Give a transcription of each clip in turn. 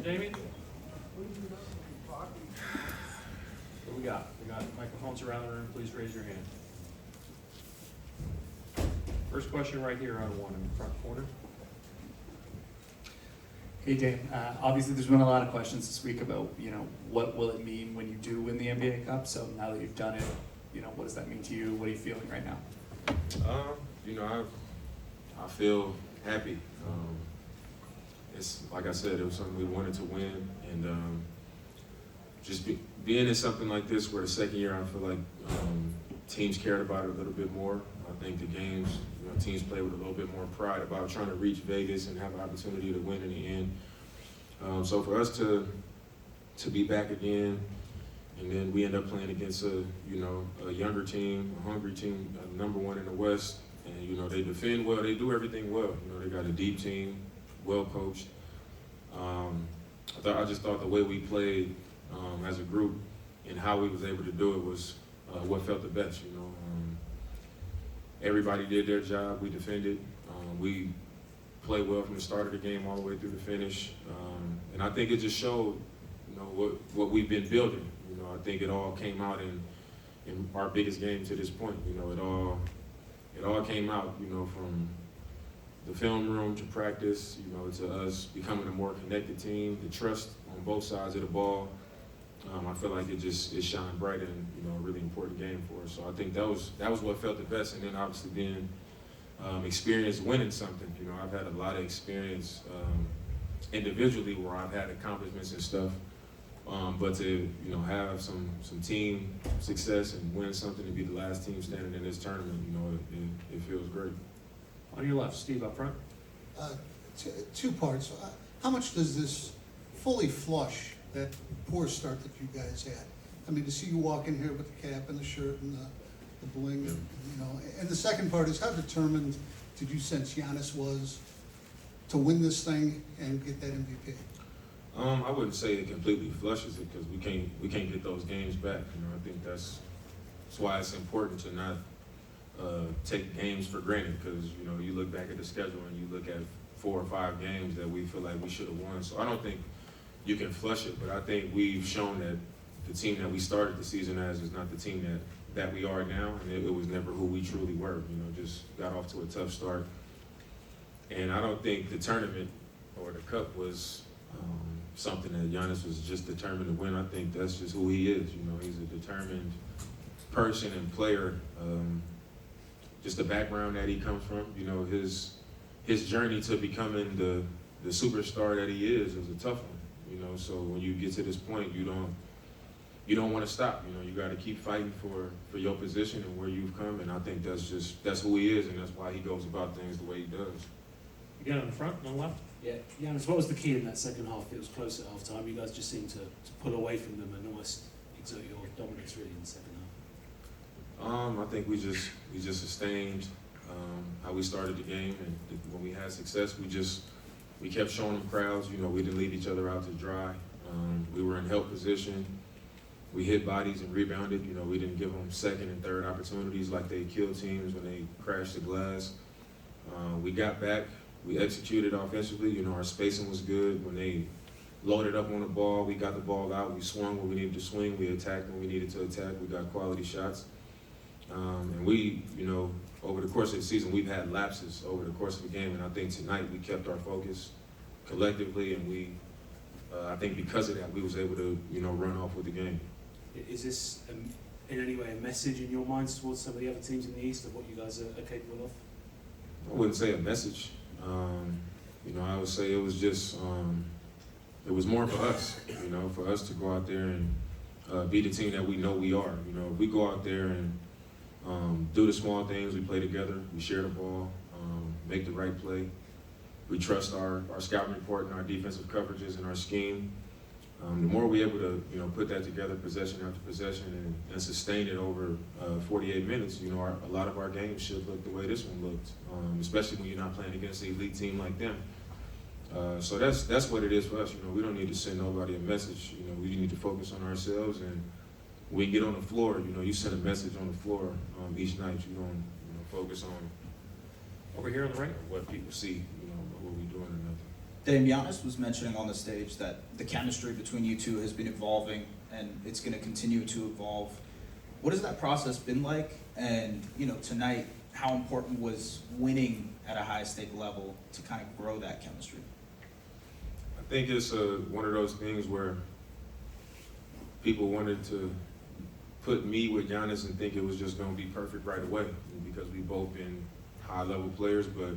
Damian? What we got? We got microphones around the room. Please raise your hand. First question right here on one in the front corner. Hey Dan, obviously there's been a lot of questions this week about, what will it mean when you do win the NBA Cup? So now that you've done it, what does that mean to you? What are you feeling right now? I feel happy. It's like I said, it was something we wanted to win, and being in something like this, where the second year I feel like teams cared about it a little bit more. I think the games, teams play with a little bit more pride about trying to reach Vegas and have an opportunity to win in the end. So for us to be back again, and then we end up playing against a younger team, a hungry team, number one in the West, and they defend well, they do everything well. They got a deep team, well coached. I just thought the way we played as a group and how we was able to do it was what felt the best. Everybody did their job. We defended. We played well from the start of the game all the way through the finish, and I think it just showed, what we've been building. I think it all came out in our biggest game to this point. It all came out, from the film room to practice, to us becoming a more connected team, the trust on both sides of the ball. I feel like it shined bright in, a really important game for us. So I think that was what felt the best. And then obviously being experienced winning something. I've had a lot of experience individually where I've had accomplishments and stuff. But to have some team success and win something, to be the last team standing in this tournament, it feels great. On your left, Steve up front. Two parts. How much does this fully flush that poor start that you guys had? I mean, to see you walk in here with the cap and the shirt and the bling, And the second part is, how determined did you sense Giannis was to win this thing and get that MVP? I wouldn't say it completely flushes it, because we can't get those games back. I think that's why it's important to not take games for granted, because you look back at the schedule and you look at 4 or 5 games that we feel like we should have won. So I don't think you can flush it, but I think we've shown that the team that we started the season as is not the team that we are now, and it was never who we truly were. Just got off to a tough start, and I don't think the tournament or the cup was something that Giannis was just determined to win. I think that's just who he is. He's a determined person and player. Just the background that he comes from, his journey to becoming the superstar that he is a tough one. So when you get to this point, you don't want to stop. You got to keep fighting for your position and where you've come. And I think that's who he is, and that's why he goes about things the way he does. You got in the front, on the left. Yeah, Giannis, what was the key in that second half? It was close at half time. You guys just seemed to pull away from them and almost exert your dominance really in the second half. I think we just sustained how we started the game, and when we had success, we kept showing them crowds. We didn't leave each other out to dry. We were in help position. We hit bodies and rebounded. We didn't give them second and third opportunities like they killed teams when they crashed the glass. We got back. We executed offensively. Our spacing was good. When they loaded up on the ball, we got the ball out. We swung when we needed to swing. We attacked when we needed to attack. We got quality shots. And we, over the course of the season, we've had lapses over the course of the game. And I think tonight we kept our focus collectively, and I think because of that, we was able to, run off with the game. Is this in any way a message in your minds towards some of the other teams in the East of what you guys are capable of? I wouldn't say a message. I would say it was just, it was more for us, for us to go out there and be the team that we know we are. If we go out there and do the small things, we play together, we share the ball, make the right play. We trust our scouting report and our defensive coverages and our scheme. The more we're able to, put that together possession after possession and sustain it over 48 minutes, a lot of our games should look the way this one looked, especially when you're not playing against an elite team like them. So that's what it is for us. We don't need to send nobody a message. We need to focus on ourselves, and when we get on the floor, you send a message on the floor each night. You don't, focus on Over here on the right. what people see, what we're doing or nothing. Giannis was mentioning on the stage that the chemistry between you two has been evolving and it's going to continue to evolve. What has that process been like? And, you know, tonight, how important was winning at a high stake level to kind of grow that chemistry? I think it's one of those things where people wanted to put me with Giannis and think it was just going to be perfect right away because we've both been high-level players, but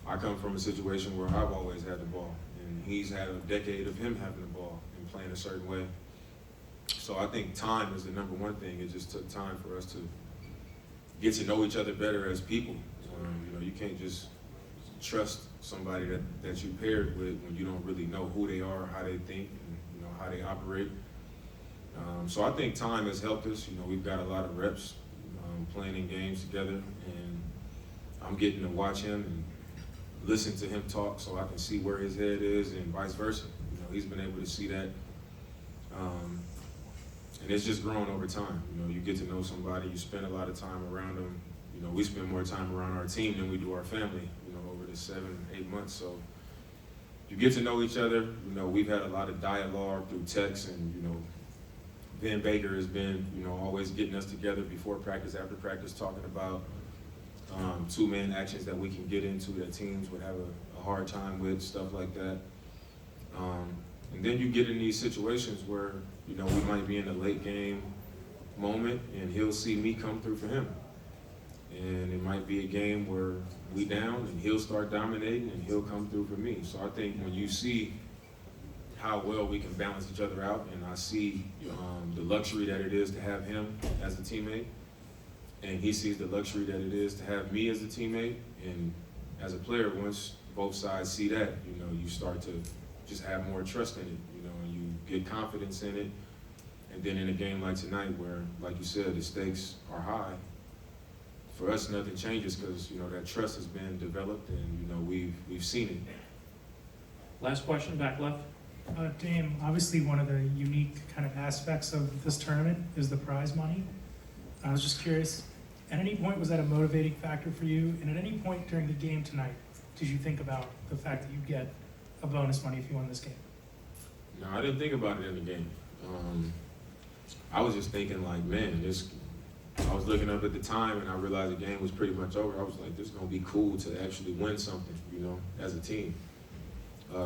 I come from a situation where I've always had the ball, and he's had a decade of him having the ball and playing a certain way. So I think time is the number one thing. It just took time for us to get to know each other better as people. You know, you can't just trust somebody that you paired with when you don't really know who they are, how they think, and you know how they operate. So I think time has helped us. You know, we've got a lot of reps playing in games together, and I'm getting to watch him and listen to him talk so I can see where his head is and vice versa. You know, he's been able to see that. And it's just grown over time. You know, you get to know somebody, you spend a lot of time around them. You know, we spend more time around our team than we do our family, you know, over the 7-8 months. So you get to know each other. You know, we've had a lot of dialogue through text, and, you know, Ben Baker has been, you know, always getting us together before practice, after practice, talking about two-man actions that we can get into that teams would have a hard time with, stuff like that. And then you get in these situations where, you know, we might be in a late game moment and he'll see me come through for him. And it might be a game where we down and he'll start dominating and he'll come through for me. So I think when you see how well we can balance each other out, and I see the luxury that it is to have him as a teammate, and he sees the luxury that it is to have me as a teammate, and as a player, once both sides see that, you know, you start to just have more trust in it, you know, and you get confidence in it. And then in a game like tonight where, like you said, the stakes are high, for us nothing changes because, you know, that trust has been developed and, you know, we've seen it. Last question, back left. Dame, obviously one of the unique kind of aspects of this tournament is the prize money. I was just curious, at any point was that a motivating factor for you? And at any point during the game tonight, did you think about the fact that you get a bonus money if you won this game? No, I didn't think about it in the game. I was just thinking like, man, I was looking up at the time and I realized the game was pretty much over. I was like, this is gonna be cool to actually win something, you know, as a team.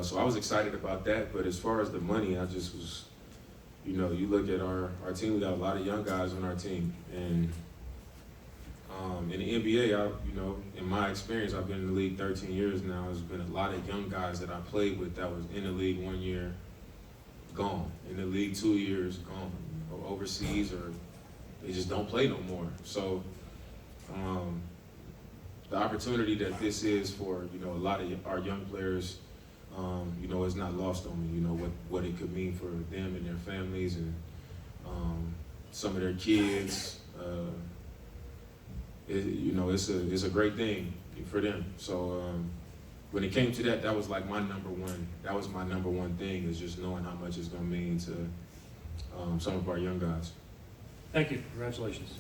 So I was excited about that, but as far as the money, I just was, you know, you look at our team, we got a lot of young guys on our team. And in the NBA, you know, in my experience, I've been in the league 13 years now. There's been a lot of young guys that I played with that was in the league 1 year, gone. In the league 2 years, gone. Or overseas, or they just don't play no more. So the opportunity that this is for, you know, a lot of our young players, you know, it's not lost on me, you know, what it could mean for them and their families and some of their kids. You know, it's a great thing for them. So when it came to that, that was like my number one thing, is just knowing how much it's gonna mean to some of our young guys. Thank you. Congratulations.